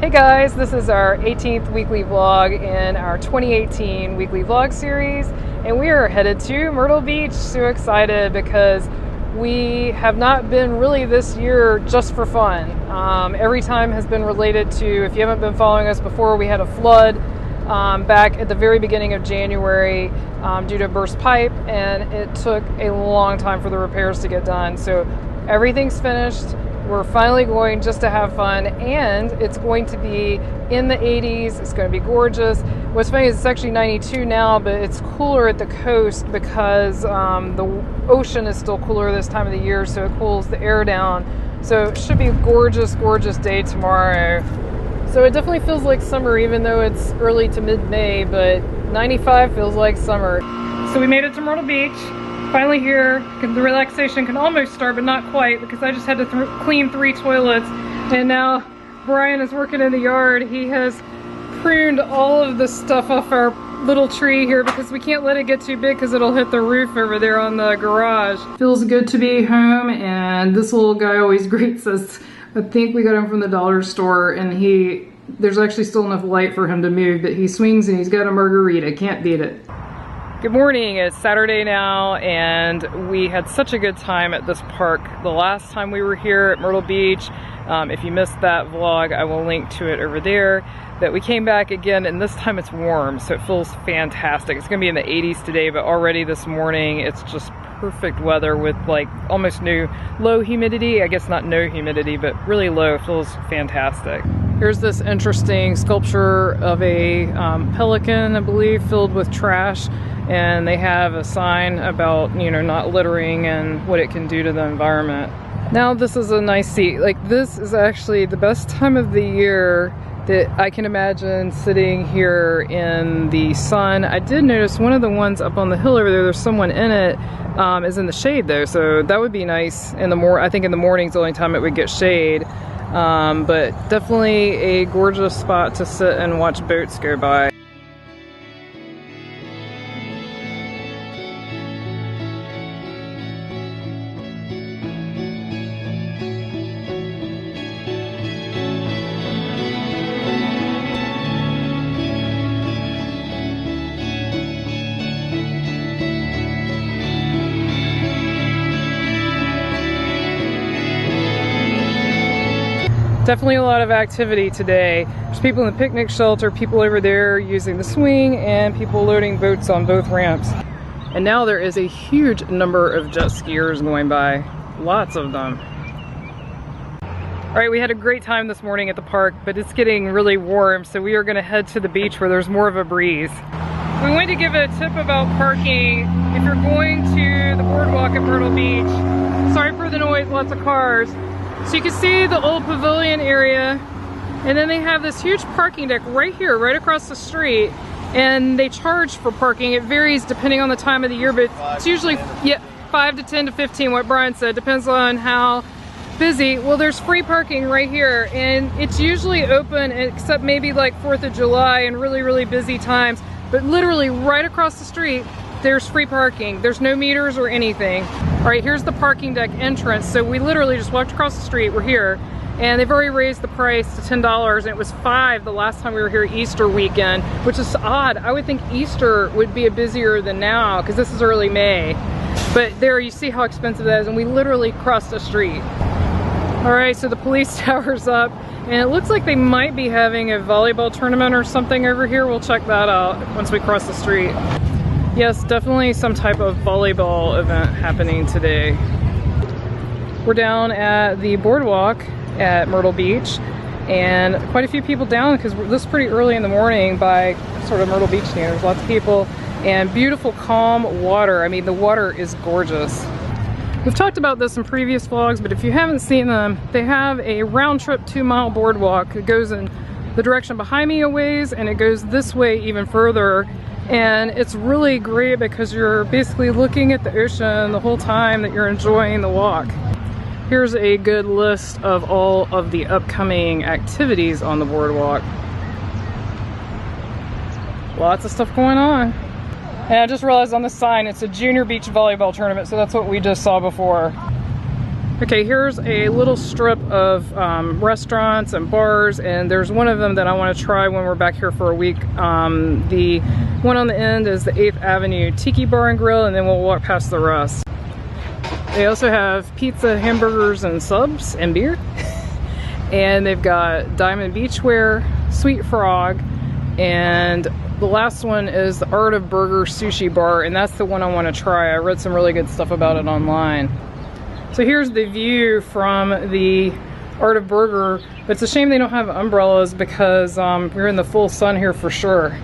Hey guys, this is our 18th weekly vlog in our 2018 weekly vlog series, and we are headed to Myrtle Beach. So excited because we have not been really this year just for fun. Every time has been related to, if you haven't been following us before, we had a flood back at the very beginning of January due to a burst pipe, and it took a long time for the repairs to get done. So everything's finished. We're finally going just to have fun, and it's going to be in the 80s. It's going to be gorgeous. What's funny is it's actually 92 now, but it's cooler at the coast because the ocean is still cooler this time of the year, so it cools the air down. So it should be a gorgeous, gorgeous day tomorrow. So it definitely feels like summer, even though it's early to mid-May, but 95 feels like summer. So we made it to Myrtle Beach. Finally here, the relaxation can almost start, but not quite, because I just had to clean 3 toilets, and now Brian is working in the yard. He has pruned all of the stuff off our little tree here because we can't let it get too big because it'll hit the roof over there on the garage. Feels good to be home, and this little guy always greets us. I think we got him from the dollar store, and there's actually still enough light for him to move, but he swings and he's got a margarita. Can't beat it. Good morning, it's Saturday now, and we had such a good time at this park the last time we were here at Myrtle Beach. If you missed that vlog, I will link to it over there. But we came back again, and this time it's warm, so it feels fantastic. It's gonna be in the 80s today, but already this morning it's just perfect weather with like almost low humidity. I guess not no humidity, but really low. It feels fantastic. Here's this interesting sculpture of a pelican, I believe, filled with trash. And they have a sign about, you know, not littering and what it can do to the environment. Now this is a nice seat. Like, this is actually the best time of the year that I can imagine sitting here in the sun. I did notice one of the ones up on the hill over there, there's someone in it, is in the shade though, so that would be nice in the I think in the morning's the only time it would get shade. But definitely a gorgeous spot to sit and watch boats go by. Definitely a lot of activity today. There's people in the picnic shelter, people over there using the swing, and people loading boats on both ramps. And now there is a huge number of jet skiers going by. Lots of them. All right, we had a great time this morning at the park, but it's getting really warm, so we are gonna head to the beach where there's more of a breeze. We wanted to give a tip about parking. If you're going to the boardwalk at Myrtle Beach, sorry for the noise, lots of cars. So you can see the old pavilion area, and then they have this huge parking deck right here, right across the street, and they charge for parking. It varies depending on the time of the year, but it's usually 5 to 10 to 15, what Brian said, depends on how busy. Well, there's free parking right here, and it's usually open except maybe like 4th of July and really, really busy times, but literally right across the street, there's free parking. There's no meters or anything. All right, here's the parking deck entrance. So we literally just walked across the street, we're here, and they've already raised the price to $10, and it was $5 the last time we were here Easter weekend, which is odd. I would think Easter would be busier than now, because this is early May. But there, you see how expensive that is, and we literally crossed the street. All right, so the police tower's up, and it looks like they might be having a volleyball tournament or something over here. We'll check that out once we cross the street. Yes, definitely some type of volleyball event happening today. We're down at the boardwalk at Myrtle Beach, and quite a few people down because this is pretty early in the morning by sort of Myrtle Beach standards. Lots of people and beautiful, calm water. I mean, the water is gorgeous. We've talked about this in previous vlogs, but if you haven't seen them, they have a round trip 2-mile boardwalk. It goes in the direction behind me a ways, and it goes this way even further. And it's really great because you're basically looking at the ocean the whole time that you're enjoying the walk. Here's a good list of all of the upcoming activities on the boardwalk. Lots of stuff going on. And I just realized on the sign it's a junior beach volleyball tournament, so that's what we just saw before. Okay, here's a little strip of restaurants and bars, and there's one of them that I want to try when we're back here for a week. The one on the end is the 8th Avenue Tiki Bar and Grill, and then we'll walk past the rest. They also have pizza, hamburgers, and subs, and beer. And they've got Diamond Beachwear, Sweet Frog, and the last one is the Art of Burger Sushi Bar, and that's the one I want to try. I read some really good stuff about it online. So here's the view from the Art of Burger. It's a shame they don't have umbrellas because we're in the full sun here for sure.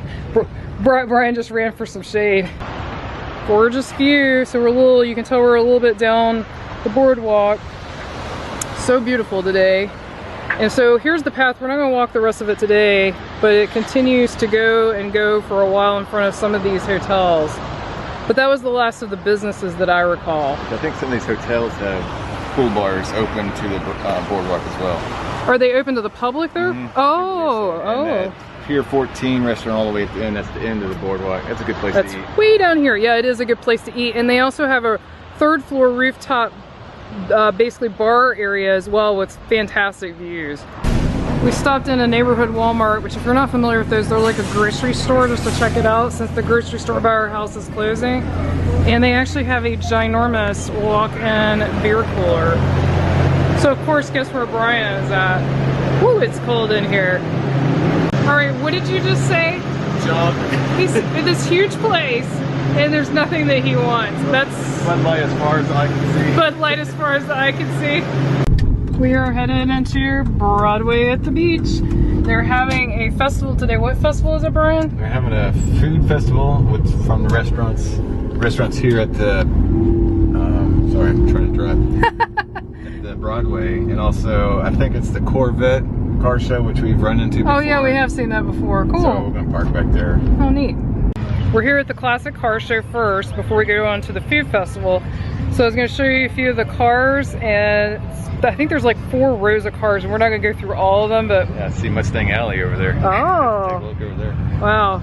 Brian just ran for some shade. Gorgeous view. So we're you can tell we're a little bit down the boardwalk. So beautiful today. And so here's the path. We're not going to walk the rest of it today, but it continues to go and go for a while in front of some of these hotels. But that was the last of the businesses that I recall. I think some of these hotels have pool bars open to the boardwalk as well. Are they open to the public there? Mm-hmm. Oh. Pier 14 restaurant all the way at the end, that's the end of the boardwalk. That's a good place to eat. That's way down here. Yeah, it is a good place to eat. And they also have a 3rd floor rooftop basically bar area as well with fantastic views. We stopped in a neighborhood Walmart, which if you're not familiar with those, they're like a grocery store, just to check it out since the grocery store by our house is closing. And they actually have a ginormous walk-in beer cooler. So of course, guess where Brian is at? Woo, it's cold in here. All right, what did you just say? He's in this huge place and there's nothing that he wants. That's Bud Light as far as I can see. Bud Light as far as I can see. We are headed into Broadway at the beach. They're having a festival today. What festival is it, Brian? They're having a food festival from the restaurants here at the, sorry, I'm trying to drive. At the Broadway, and also I think it's the Corvette car show, which we've run into before. Oh yeah, we have seen that before. Cool. So we're gonna park back there. Oh neat. We're here at the classic car show first before we go on to the food festival. So I was going to show you a few of the cars, and I think there's like 4 rows of cars, and we're not going to go through all of them, but... Yeah, I see Mustang Alley over there. Oh! Take a look over there. Wow.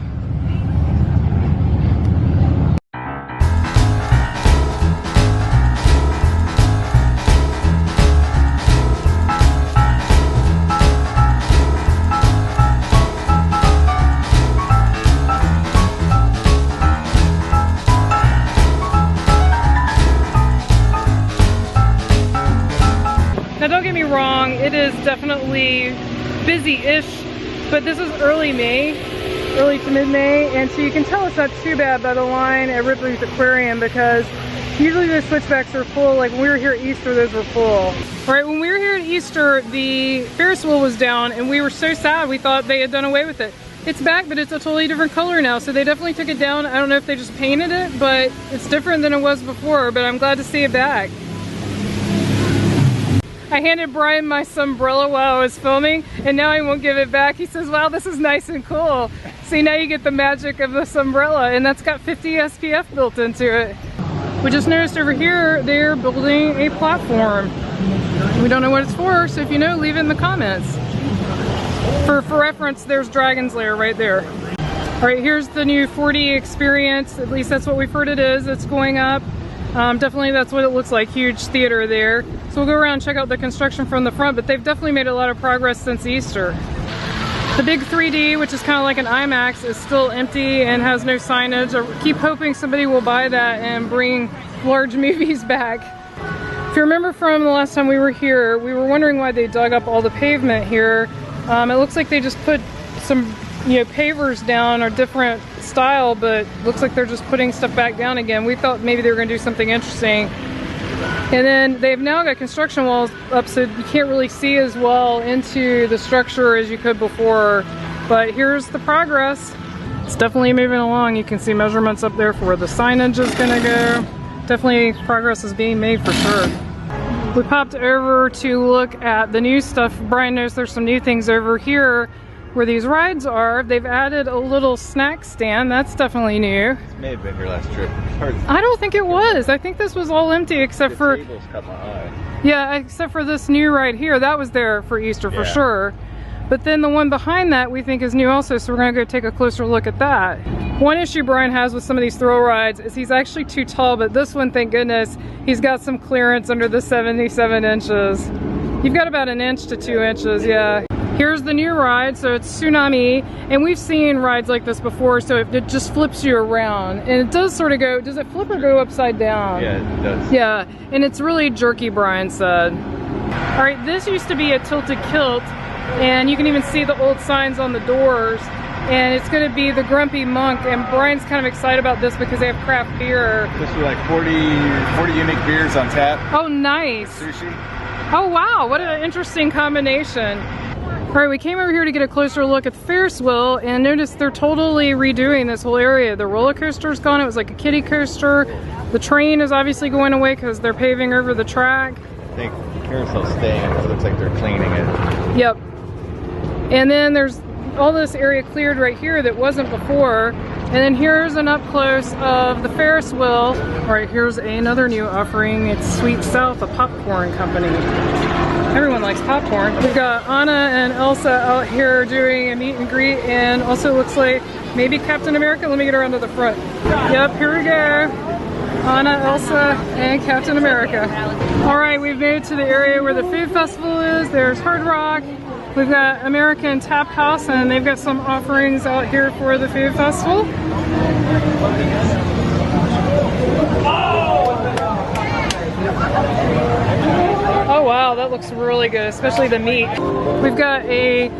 Now don't get me wrong, it is definitely busy-ish, but this is early to mid-May, and so you can tell it's not too bad by the line at Ripley's Aquarium, because usually those switchbacks are full. Like when we were here at Easter, those were full. All right, when we were here at Easter, the Ferris wheel was down, and we were so sad, we thought they had done away with it. It's back, but it's a totally different color now, so they definitely took it down. I don't know if they just painted it, but it's different than it was before, but I'm glad to see it back. I handed Brian my umbrella while I was filming, and now he won't give it back. He says, wow, this is nice and cool. See, now you get the magic of this umbrella, and that's got 50 SPF built into it. We just noticed over here, they're building a platform. We don't know what it's for, so if you know, leave it in the comments. For reference, there's Dragon's Lair right there. All right, here's the new 4D experience. At least that's what we've heard it is. It's going up. Definitely that's what it looks like, huge theater there. So we'll go around and check out the construction from the front, but they've definitely made a lot of progress since Easter. The big 3D, which is kind of like an IMAX, is still empty and has no signage. I keep hoping somebody will buy that and bring large movies back. If you remember from the last time we were here, we were wondering why they dug up all the pavement here. It looks like they just put some, pavers down or different style, but looks like they're just putting stuff back down again. We thought maybe they were going to do something interesting. And then they've now got construction walls up, so you can't really see as well into the structure as you could before. But here's the progress. It's definitely moving along. You can see measurements up there for where the signage is going to go. Definitely progress is being made for sure. We popped over to look at the new stuff. Brian knows there's some new things over here where these rides are. They've added a little snack stand. That's definitely new. This may have been your last trip. I don't think it was. I think this was all empty except for... The tables caught my eye. Yeah, except for this new ride here. That was there for Easter for sure. But then the one behind that we think is new also, so we're gonna go take a closer look at that. One issue Brian has with some of these thrill rides is he's actually too tall, but this one, thank goodness, he's got some clearance under the 77 inches. You've got about 1 inch to 2 inches, yeah. Here's the new ride, so it's Tsunami, and we've seen rides like this before, so it just flips you around. And it does sort of go, does it flip or go upside down? Yeah, it does. Yeah, and it's really jerky, Brian said. All right, this used to be a tilted kilt, and you can even see the old signs on the doors. And it's gonna be the Grumpy Monk, and Brian's kind of excited about this because they have craft beer. This is like 40 unique beers on tap. Oh, nice. Sushi. Oh, wow, what an interesting combination. All right, we came over here to get a closer look at the Ferris wheel and notice they're totally redoing this whole area. The roller coaster's gone, it was like a kiddie coaster. The train is obviously going away because they're paving over the track. I think carousel's staying, it looks like they're cleaning it. Yep. And then there's all this area cleared right here that wasn't before. And then here's an up close of the Ferris wheel. All right, here's another new offering. It's Sweet South, a popcorn company. Everyone likes popcorn. We've got Anna and Elsa out here doing a meet and greet, and also looks like maybe Captain America. Let me get around to the front. Yep, here we go. Anna, Elsa, and Captain America. All right, we've made it to the area where the food festival is. There's Hard Rock. We've got American Tap House, and they've got some offerings out here for the food festival. Oh wow, that looks really good, especially the meat. We've got a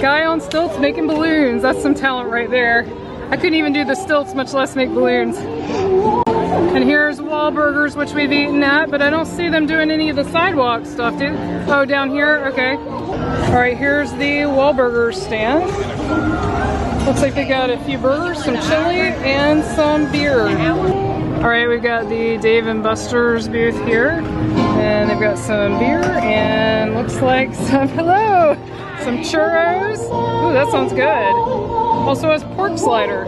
guy on stilts making balloons. That's some talent right there. I couldn't even do the stilts, much less make balloons. And here's Wahlburgers, which we've eaten at, but I don't see them doing any of the sidewalk stuff, dude. Oh, down here? Okay. All right, here's the Wahlburgers stand. Looks like they got a few burgers, some chili, and some beer. All right, we've got the Dave & Buster's booth here. And they've got some beer and looks like some, hello, some churros. Ooh, that sounds good. Also has pork slider.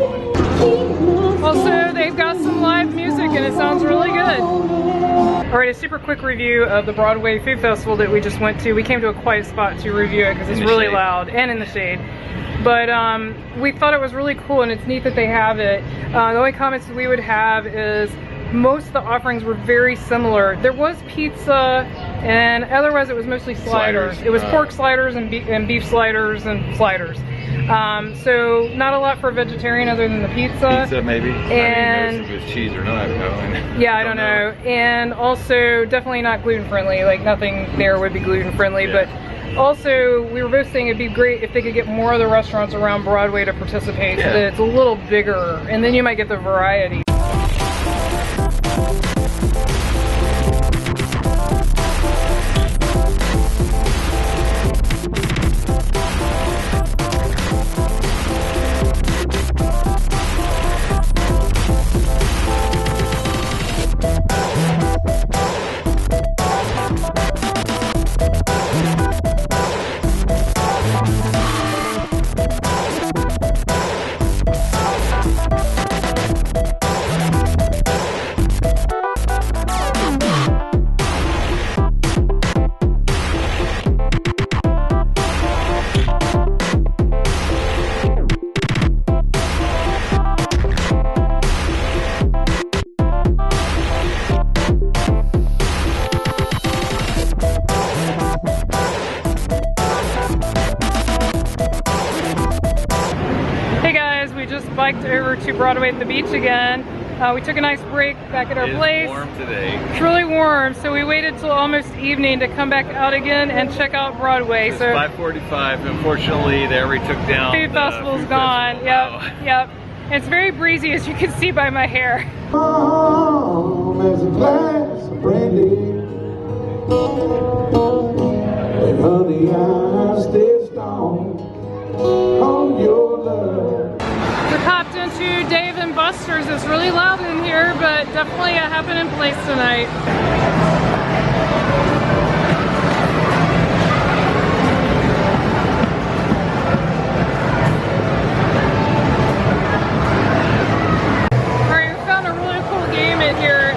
Also, they've got some live music and it sounds really good. All right, a super quick review of the Broadway Food Festival that we just went to. We came to a quiet spot to review it because it's really loud and in the shade. But we thought it was really cool and it's neat that they have it. The only comments we would have is most of the offerings were very similar. There was pizza and otherwise it was mostly sliders. It was pork sliders and beef sliders and sliders. So not a lot for a vegetarian other than the pizza. Pizza maybe. And I mean, if it was cheese or not, yeah, I don't know. And also definitely not gluten friendly. Like nothing there would be gluten friendly, but also, we were both saying it'd be great if they could get more of the restaurants around Broadway to participate so that it's a little bigger, and then you might get the variety. Biked over to Broadway at the beach again. We took a nice break back at our place. It's warm today. It's really warm, so we waited till almost evening to come back out again and check out Broadway. It's 5:45. Unfortunately, they already took down. Food festival's gone. Wow. Yep. And it's very breezy, as you can see by my hair. Oh, there's a glass of brandy. And honey, I stay strong on your love. We popped into Dave & Buster's. It's really loud in here, but definitely a happening place tonight. Alright, we found a really cool game in here.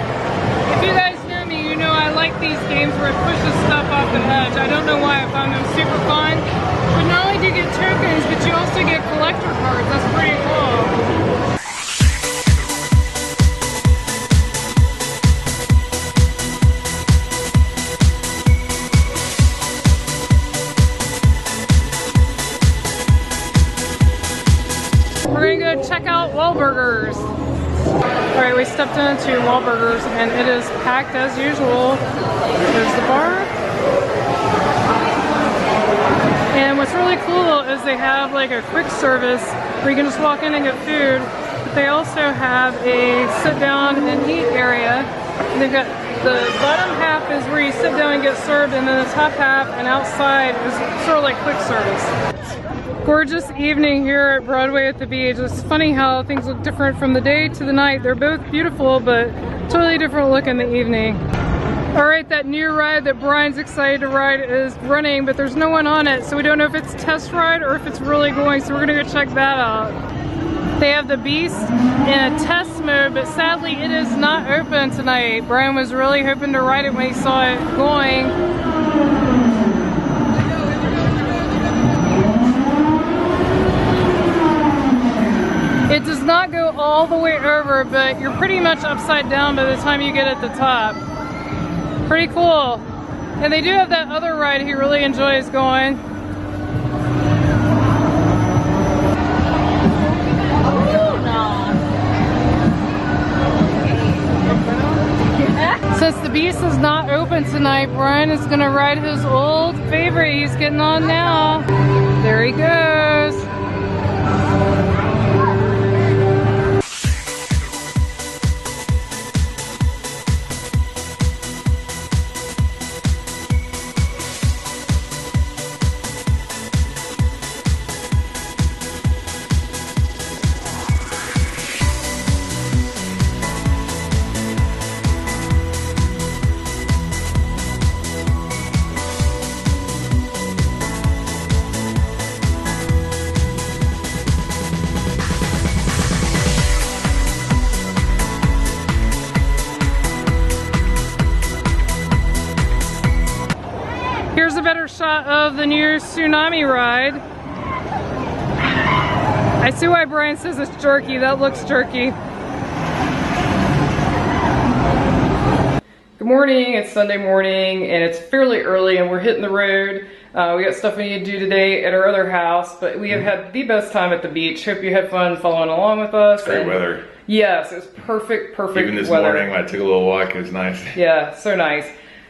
If you guys know me, you know I like these games where it pushes stuff off the edge. I don't know why, I found them super fun. But not only do you get tokens, but you also get collector cards. That's pretty cool. We're gonna go check out Wahlburgers. Alright, we stepped into Wahlburgers and it is packed as usual. There's the bar. And what's really cool is they have like a quick service where you can just walk in and get food. But they also have a sit down and eat area. And they've got the bottom half is where you sit down and get served, and then the top half and outside is sort of like quick service. Gorgeous evening here at Broadway at the beach. It's funny how things look different from the day to the night. They're both beautiful, but totally different look in the evening. All right, that new ride that Brian's excited to ride is running, but there's no one on it, so we don't know if it's a test ride or if it's really going, so we're gonna go check that out. They have the Beast in a test mode, but sadly it is not open tonight. Brian was really hoping to ride it when he saw it going. It does not go all the way over, but you're pretty much upside down by the time you get at the top. Pretty cool. And they do have that other ride he really enjoys going. Since the Beast is not open tonight, Brian is gonna ride his old favorite. He's getting on now. There he goes. Here's a better shot of the new tsunami ride. I see why Brian says it's jerky. That looks jerky. Good morning, it's Sunday morning and it's fairly early and we're hitting the road. We got stuff we need to do today at our other house, but we have had the best time at the beach. Hope you had fun following along with us. Great weather. Yes, it was perfect weather. Even this morning when I took a little walk, it was nice. Yeah, so nice.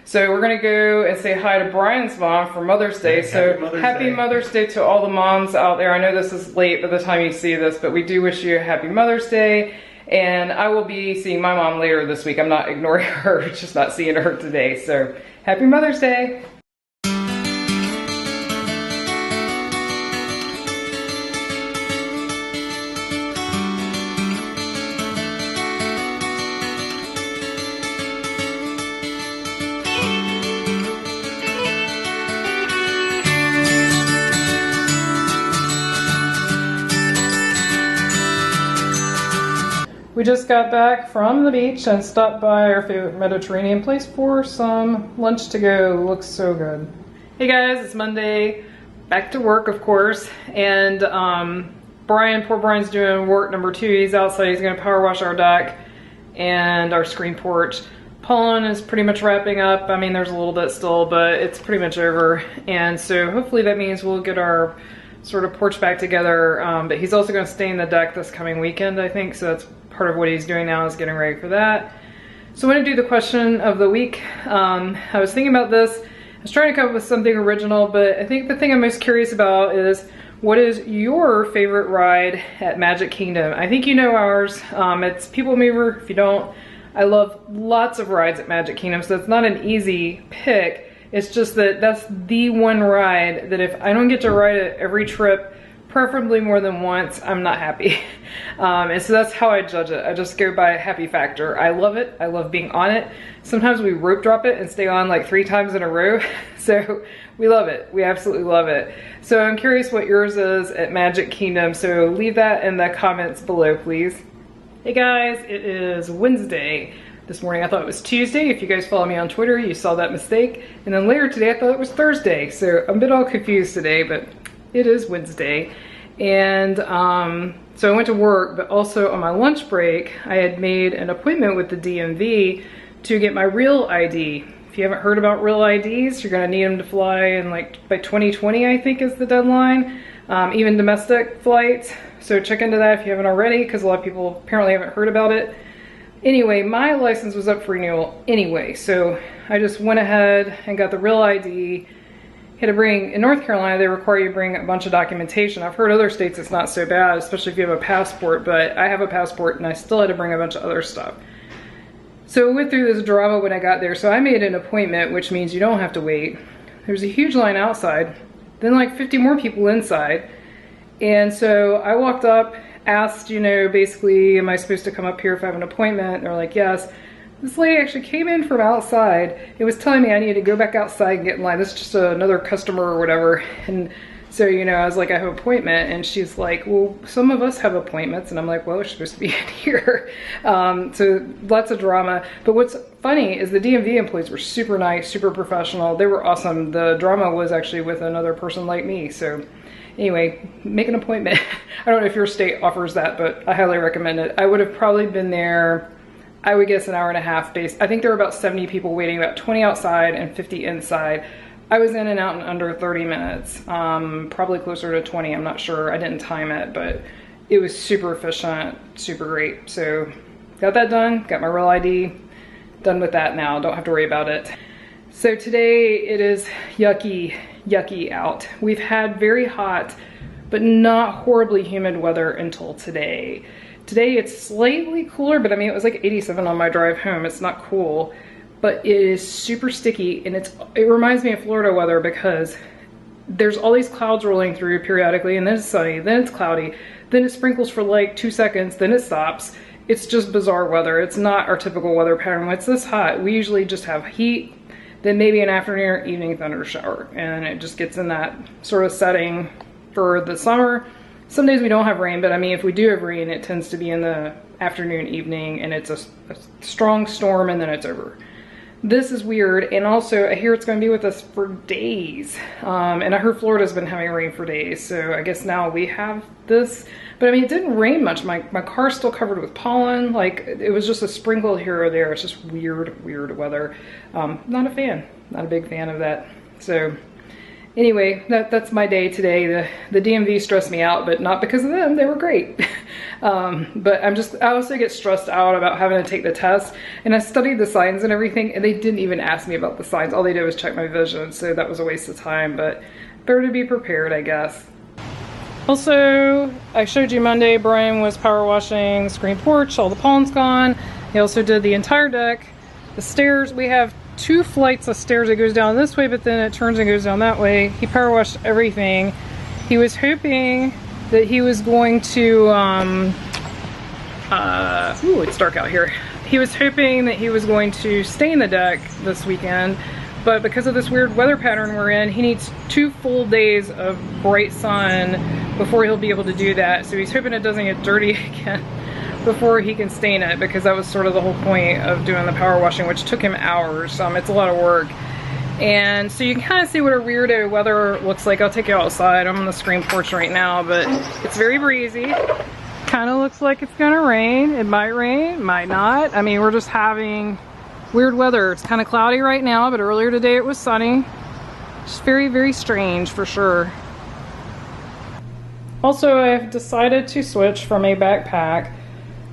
So we're gonna go and say hi to Brian's mom for Mother's Day. Happy Mother's Day to all the moms out there. I know this is late by the time you see this, but we do wish you a happy Mother's Day. And I will be seeing my mom later this week. I'm not ignoring her, just not seeing her today. So happy Mother's Day. We just got back from the beach and stopped by our favorite Mediterranean place for some lunch to go. Looks so good. Hey guys, it's Monday. Back to work, of course. And poor Brian's doing work number 2. He's outside. He's gonna power wash our deck and our screen porch. Pollen is pretty much wrapping up. I mean, there's a little bit still, but it's pretty much over. And so hopefully that means we'll get our sort of porch back together. But he's also gonna stain the deck this coming weekend, I think. So that's part of what he's doing now, is getting ready for that. So I'm gonna do the question of the week. I was thinking about this. I was trying to come up with something original, but I think the thing I'm most curious about is, what is your favorite ride at Magic Kingdom? I think you know ours. It's People Mover. If you don't, I love lots of rides at Magic Kingdom, so it's not an easy pick. It's just that that's the one ride that if I don't get to ride it every trip, preferably more than once, I'm not happy. And so that's how I judge it. I just go by happy factor. I love it. I love being on it. Sometimes we rope drop it and stay on like 3 times in a row. So we love it. We absolutely love it. So I'm curious what yours is at Magic Kingdom. So leave that in the comments below, please. Hey guys, it is Wednesday. This morning I thought it was Tuesday. If you guys follow me on Twitter, you saw that mistake. And then later today I thought it was Thursday. So I'm a bit all confused today, but it is Wednesday. And so I went to work, but also on my lunch break, I had made an appointment with the DMV to get my real ID. If you haven't heard about real IDs, you're gonna need them to fly in like by 2020, I think is the deadline, even domestic flights. So check into that if you haven't already, because a lot of people apparently haven't heard about it. Anyway, my license was up for renewal anyway, so I just went ahead and got the real ID. Had to bring, in North Carolina, they require you to bring a bunch of documentation. I've heard other states it's not so bad, especially if you have a passport, but I have a passport and I still had to bring a bunch of other stuff. So I went through this drama when I got there. So I made an appointment, which means you don't have to wait. There's a huge line outside, then like 50 more people inside. And so I walked up, asked, you know, basically, am I supposed to come up here if I have an appointment? And they're like, yes. This lady actually came in from outside. It was telling me I needed to go back outside and get in line. This is just another customer or whatever. And so, you know, I was like, I have an appointment. And she's like, well, some of us have appointments. And I'm like, well, we're supposed to be in here. So lots of drama. But what's funny is the DMV employees were super nice, super professional. They were awesome. The drama was actually with another person like me. So anyway, make an appointment. I don't know if your state offers that, but I highly recommend it. I would have probably been there, I would guess, an hour and a half based. I think there were about 70 people waiting, about 20 outside and 50 inside. I was in and out in under 30 minutes, probably closer to 20, I'm not sure. I didn't time it, but it was super efficient, super great. So got that done, got my real ID, done with that now, don't have to worry about it. So today it is yucky out. We've had very hot, but not horribly humid weather until today. Today it's slightly cooler, but I mean, it was like 87 on my drive home. It's not cool, but it is super sticky, and it reminds me of Florida weather because there's all these clouds rolling through periodically, and then it's sunny, then it's cloudy, then it sprinkles for like 2 seconds, then it stops. It's just bizarre weather. It's not our typical weather pattern. When it's this hot, we usually just have heat, then maybe an afternoon or evening thunder shower, and it just gets in that sort of setting for the summer. Some days we don't have rain, but I mean, if we do have rain, it tends to be in the afternoon, evening, and it's a strong storm, and then it's over. This is weird, and also I hear it's going to be with us for days. And I heard Florida's been having rain for days, so I guess now we have this. But I mean, it didn't rain much. My car's still covered with pollen. Like, it was just a sprinkle here or there. It's just weird weather. Not a fan. Not a big fan of that. So anyway, that's my day today. The DMV stressed me out, but not because of them. They were great. But I also get stressed out about having to take the test. And I studied the signs and everything, and they didn't even ask me about the signs. All they did was check my vision, so that was a waste of time. But better to be prepared, I guess. Also, I showed you Monday, Brian was power washing the screen porch, all the pollen's gone. He also did the entire deck. The stairs, we have 2 flights of stairs that goes down this way, but then it turns and goes down that way. He power washed everything. He was hoping that he was going to, ooh, it's dark out here. He was hoping that he was going to stain the deck this weekend, but because of this weird weather pattern we're in, he needs 2 full days of bright sun before he'll be able to do that. So he's hoping it doesn't get dirty again before he can stain it, because that was sort of the whole point of doing the power washing, which took him hours. It's a lot of work. And so you can kind of see what a weirdo weather looks like. I'll take you outside. I'm on the screen porch right now, but it's very breezy. Kind of looks like it's gonna rain. It might not. I mean, we're just having weird weather. It's kind of cloudy right now, but earlier today it was sunny. Just very strange for sure. Also, I've decided to switch from a backpack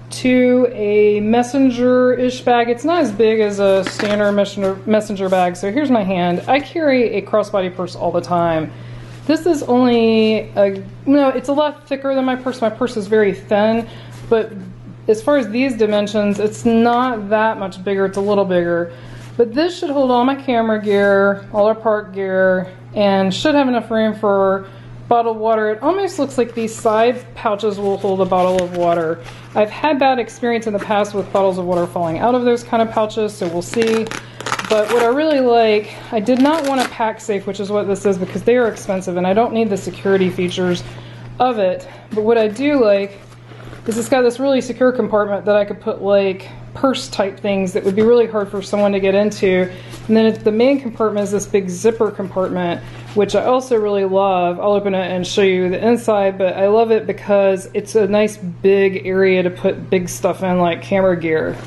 to a messenger-ish bag. It's not as big as a standard messenger bag. So here's my hand. I carry a crossbody purse all the time. This is only it's a lot thicker than my purse. My purse is very thin, but as far as these dimensions, it's not that much bigger. It's a little bigger. But this should hold all my camera gear, all our park gear, and should have enough room for bottled water. It almost looks like these side pouches will hold a bottle of water. I've had bad experience in the past with bottles of water falling out of those kind of pouches, so we'll see. But what I really like, I did not want a pack safe, which is what this is, because they are expensive and I don't need the security features of it. But what I do like is it's got this really secure compartment that I could put like purse type things that would be really hard for someone to get into. And then the main compartment is this big zipper compartment which I also really love. I'll open it and show you the inside, but I love it because it's a nice big area to put big stuff in, like camera gear.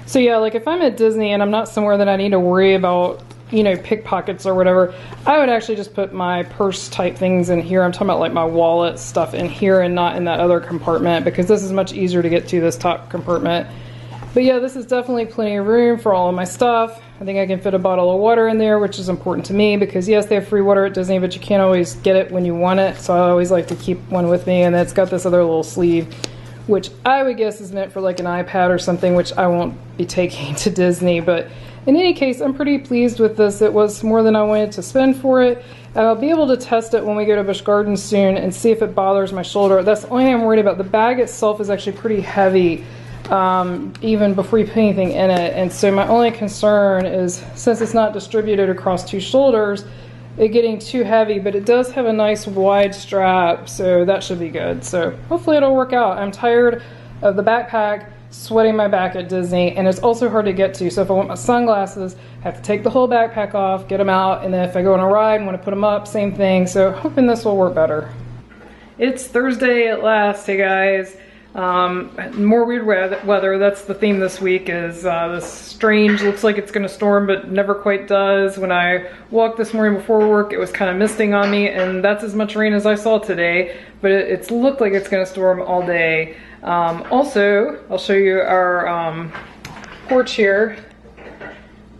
So yeah, like if I'm at Disney and I'm not somewhere that I need to worry about, you know, pickpockets or whatever, I would actually just put my purse type things in here. I'm talking about like my wallet stuff in here and not in that other compartment, because this is much easier to get to, this top compartment. But yeah, this is definitely plenty of room for all of my stuff. I think I can fit a bottle of water in there, which is important to me because yes, they have free water at Disney, but you can't always get it when you want it. So I always like to keep one with me, and it's got this other little sleeve, which I would guess is meant for like an iPad or something, which I won't be taking to Disney. But in any case, I'm pretty pleased with this. It was more than I wanted to spend for it. I'll be able to test it when we go to Busch Gardens soon and see if it bothers my shoulder. That's the only thing I'm worried about. The bag itself is actually pretty heavy, even before you put anything in it. And so my only concern is, since it's not distributed across two shoulders, it getting too heavy, but it does have a nice wide strap, so that should be good. So hopefully it'll work out. I'm tired of the backpack sweating my back at Disney, and it's also hard to get to. So if I want my sunglasses, I have to take the whole backpack off, get them out, and then if I go on a ride and want to put them up, same thing. So hoping this will work better. It's Thursday at last, hey guys. More weird weather. That's the theme this week, is this strange, looks like it's gonna storm but never quite does. When I walked this morning before work, it was kind of misting on me, and that's as much rain as I saw today, but it's looked like it's gonna storm all day. Also, I'll show you our porch here.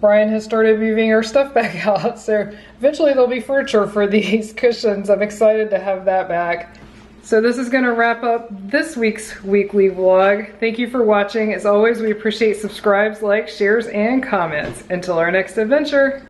Brian has started moving our stuff back out, so eventually there'll be furniture for these cushions. I'm excited to have that back. So this is going to wrap up this week's weekly vlog. Thank you for watching. As always, we appreciate subscribes, likes, shares, and comments. Until our next adventure.